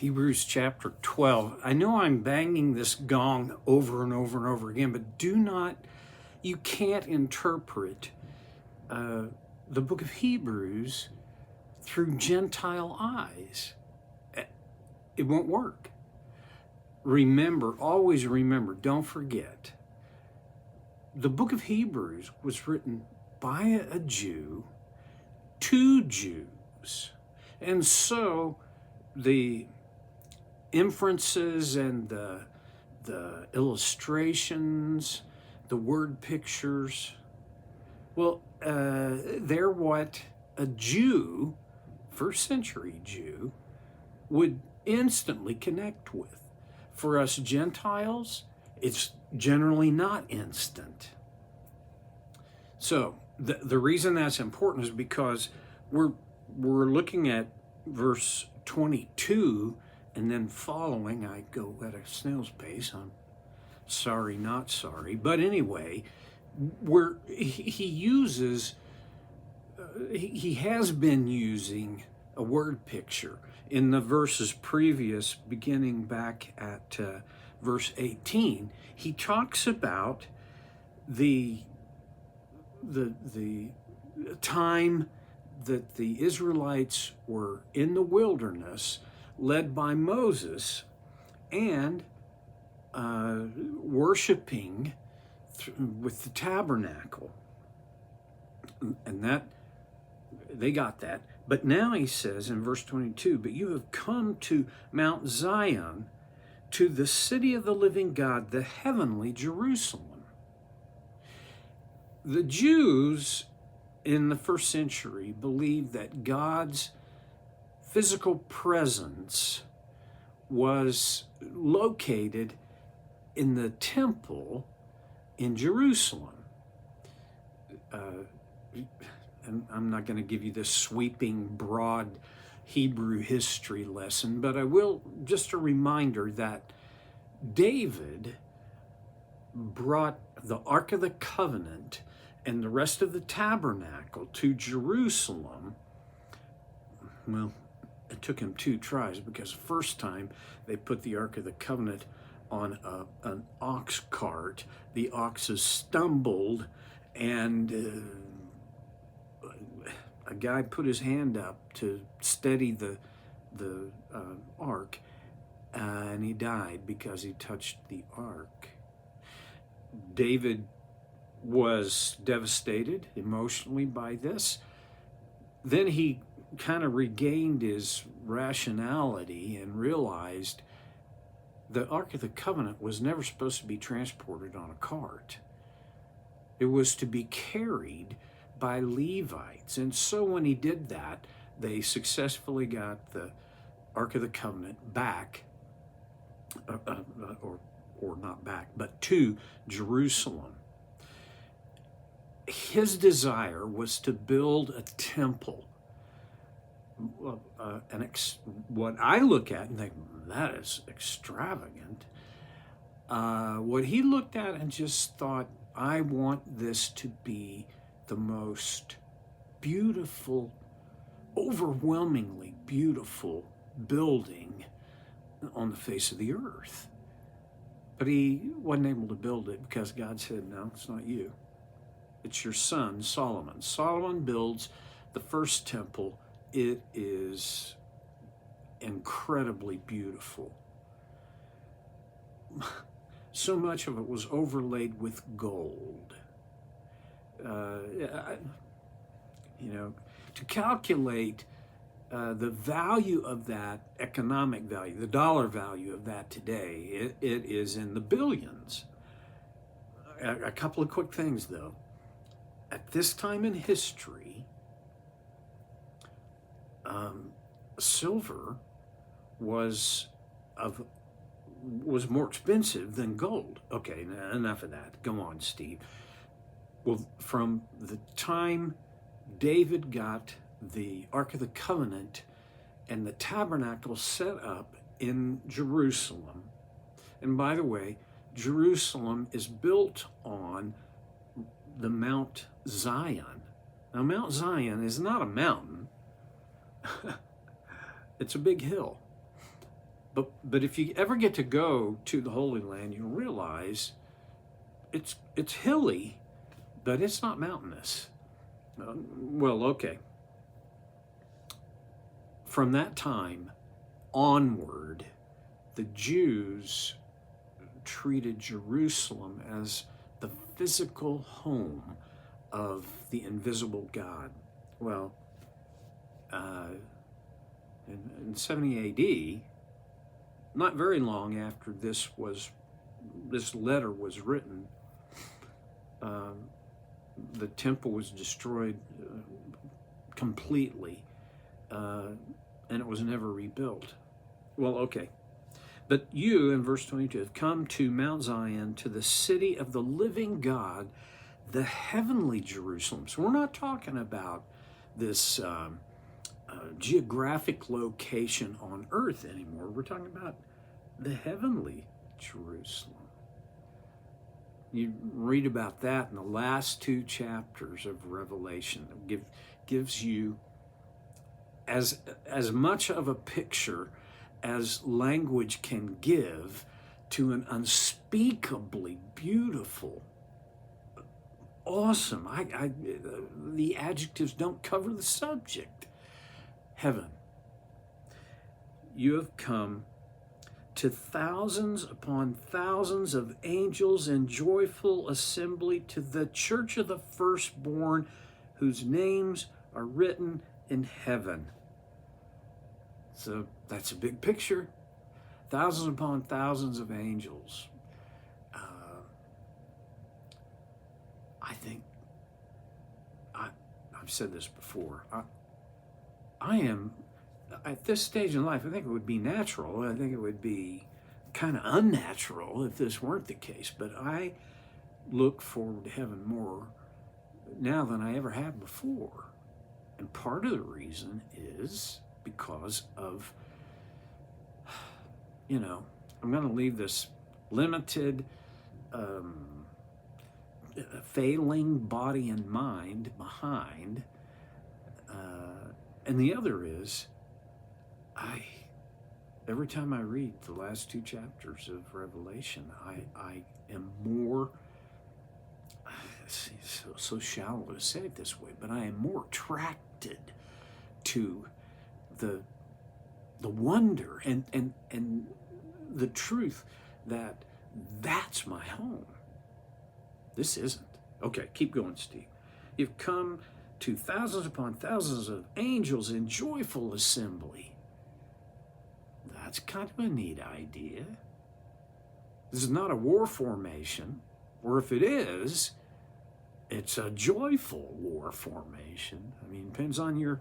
Hebrews chapter 12. I know I'm banging this gong over and over and over again, but you can't interpret the book of Hebrews through Gentile eyes. It won't work. Remember, always remember, don't forget, the book of Hebrews was written by a Jew to Jews. And so the inferences and the illustrations, the word pictures, well, they're what a Jew, first century Jew, would instantly connect with. For us Gentiles, it's generally not instant. So the reason that's important is because we're looking at verse 22 and then following. I go at a snail's pace. I'm sorry, not sorry. But anyway, he uses, he has been using a word picture in the verses previous, beginning back at verse 18. He talks about the time that the Israelites were in the wilderness, led by Moses, and worshiping with the tabernacle, and that they got that. But now he says in verse 22, but you have come to Mount Zion, to the city of the living God, the heavenly Jerusalem. The Jews in the first century believed that God's physical presence was located in the temple in Jerusalem. And I'm not going to give you this sweeping, broad Hebrew history lesson, but I will, just a reminder that David brought the Ark of the Covenant and the rest of the tabernacle to Jerusalem. Well, it took him 2 tries, because the first time they put the Ark of the Covenant on an ox cart, the oxes stumbled, and a guy put his hand up to steady the ark, and he died because he touched the ark. David was devastated emotionally by this. Then he kind of regained his rationality and realized the Ark of the Covenant was never supposed to be transported on a cart. It was to be carried by Levites. And so when he did that, they successfully got the Ark of the Covenant back, or not back, but to Jerusalem. His desire was to build a temple. What I look at and think, that is extravagant. What he looked at and just thought, I want this to be the most beautiful, overwhelmingly beautiful building on the face of the earth. But he wasn't able to build it because God said, no, it's not you. It's your son, Solomon. Solomon builds the first temple. It is incredibly beautiful. So much of it was overlaid with gold. To calculate the value of that, economic value, the dollar value of that today, it is in the billions. A couple of quick things, though. At this time in history, silver was more expensive than gold. Okay, enough of that. Go on, Steve. Well, from the time David got the Ark of the Covenant and the tabernacle set up in Jerusalem, and by the way, Jerusalem is built on the Mount Zion. Now, Mount Zion is not a mountain. It's a big hill. But if you ever get to go to the Holy Land, you'll realize it's hilly, but it's not mountainous. Well, okay. From that time onward, the Jews treated Jerusalem as the physical home of the invisible God. Well, in 70 AD, not very long after this letter was written, the temple was destroyed completely, and it was never rebuilt. Well, okay. But you, in verse 22, have come to Mount Zion, to the city of the living God, the heavenly Jerusalem. So we're not talking about this geographic location on earth anymore. We're talking about the heavenly Jerusalem. You read about that in the last 2 chapters of Revelation. It gives you as much of a picture as language can give to an unspeakably beautiful, awesome, the adjectives don't cover the subject, heaven. You have come to thousands upon thousands of angels in joyful assembly, to the church of the firstborn, whose names are written in heaven. So that's a big picture. Thousands upon thousands of angels. I think, I've said this before, I am, at this stage in life, I think it would be natural. I think it would be kind of unnatural if this weren't the case. But I look forward to heaven more now than I ever have before. And part of the reason is because of, I'm going to leave this limited, failing body and mind behind. And the other is, every time I read the last 2 chapters of Revelation, I am more, it's so shallow to say it this way, but I am more attracted to the wonder and the truth that that's my home. This isn't. Okay, keep going, Steve. You've come to thousands upon thousands of angels in joyful assembly. That's kind of a neat idea. This is not a war formation, or if it is, it's a joyful war formation. I mean, it depends on your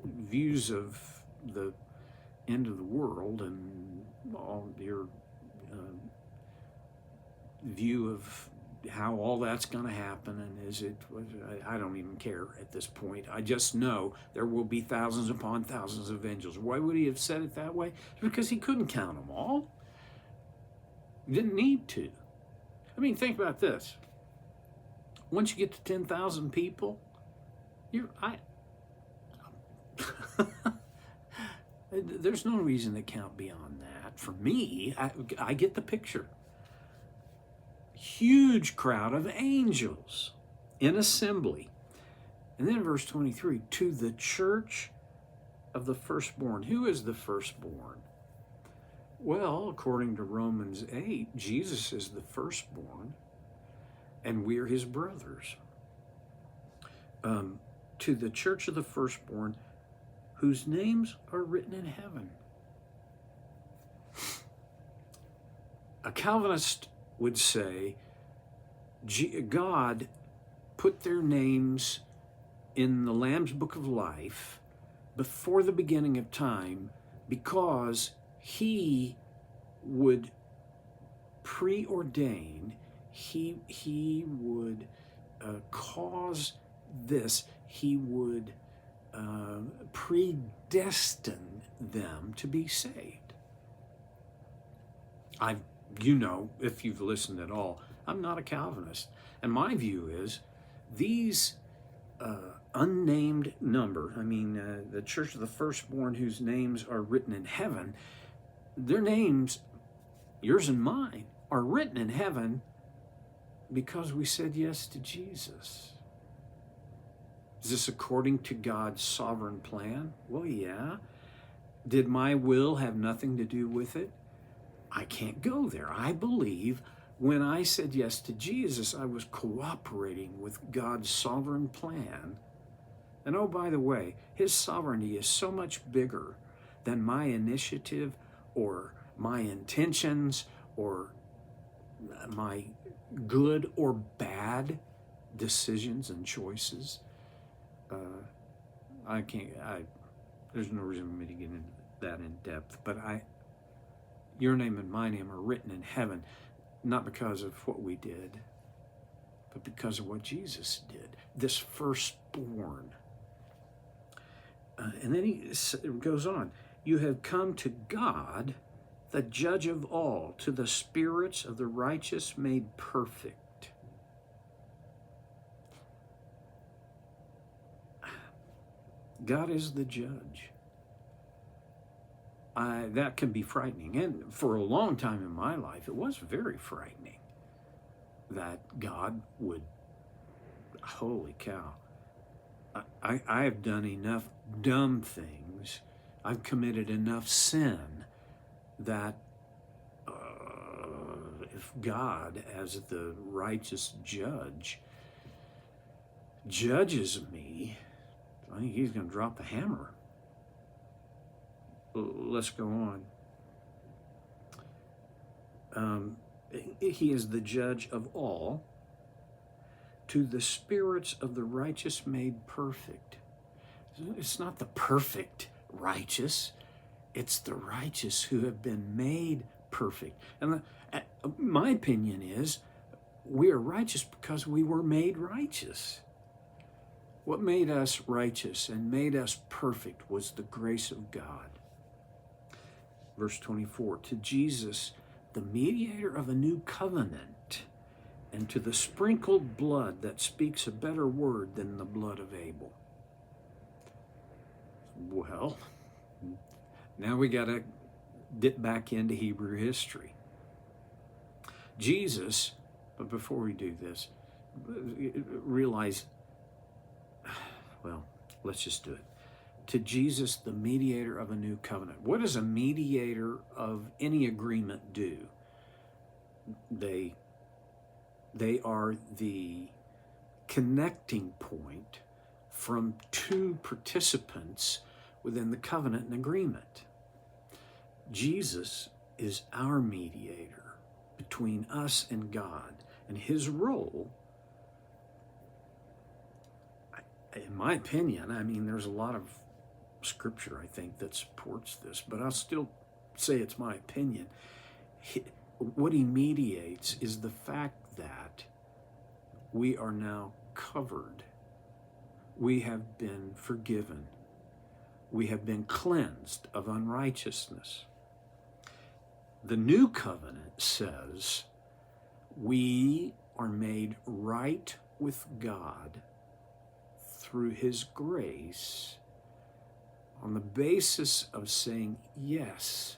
views of the end of the world and all your view of how all that's going to happen, and is it, I don't even care at this point. I just know there will be thousands upon thousands of angels. Why would he have said it that way? Because he couldn't count them all. He didn't need to. I mean, think about this. Once you get to 10,000 people, there's no reason to count beyond that. For me, I get the picture. Huge crowd of angels in assembly. And then verse 23, to the church of the firstborn. Who is the firstborn? Well, according to Romans 8, Jesus is the firstborn, and we're his brothers. To the church of the firstborn, whose names are written in heaven. A Calvinist would say God put their names in the Lamb's Book of Life before the beginning of time because he would preordain, he would cause this, he would predestine them to be saved. If you've listened at all, I'm not a Calvinist. And my view is these unnamed number. I mean, the church of the firstborn whose names are written in heaven, their names, yours and mine, are written in heaven because we said yes to Jesus. Is this according to God's sovereign plan? Well, yeah. Did my will have nothing to do with it? I can't go there. I believe when I said yes to Jesus, I was cooperating with God's sovereign plan. And oh, by the way, his sovereignty is so much bigger than my initiative or my intentions or my good or bad decisions and choices. There's no reason for me to get into that in depth, but your name and my name are written in heaven, not because of what we did, but because of what Jesus did, this firstborn. And then he goes on, you have come to God, the judge of all, to the spirits of the righteous made perfect. God is the judge. That can be frightening. And for a long time in my life, it was very frightening that God would, holy cow, I have done enough dumb things. I've committed enough sin that if God, as the righteous judge, judges me, I think he's going to drop the hammer. Let's go on. He is the judge of all, to the spirits of the righteous made perfect. It's not the perfect righteous, it's the righteous who have been made perfect. And my opinion is, we are righteous because we were made righteous. What made us righteous and made us perfect was the grace of God. Verse 24, to Jesus, the mediator of a new covenant, and to the sprinkled blood that speaks a better word than the blood of Abel. Well, now we got to dip back into Hebrew history. Jesus, but before we do this, realize, well, let's just do it. To Jesus, the mediator of a new covenant. What does a mediator of any agreement do? They are the connecting point from two participants within the covenant and agreement. Jesus is our mediator between us and God, and his role, in my opinion, I mean, there's a lot of scripture, I think, that supports this, but I'll still say it's my opinion. What he mediates is the fact that we are now covered. We have been forgiven. We have been cleansed of unrighteousness. The new covenant says we are made right with God through his grace on the basis of saying yes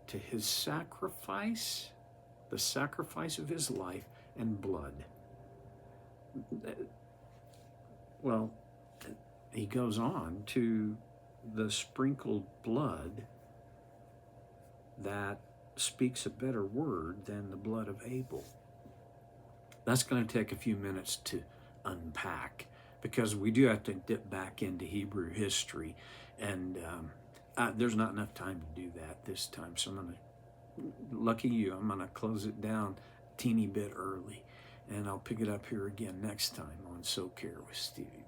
to his sacrifice, the sacrifice of his life and blood. Well, he goes on to the sprinkled blood that speaks a better word than the blood of Abel. That's going to take a few minutes to unpack, because we do have to dip back into Hebrew history, and there's not enough time to do that this time. So lucky you, I'm going to close it down a teeny bit early, and I'll pick it up here again next time on So Care with Stevie.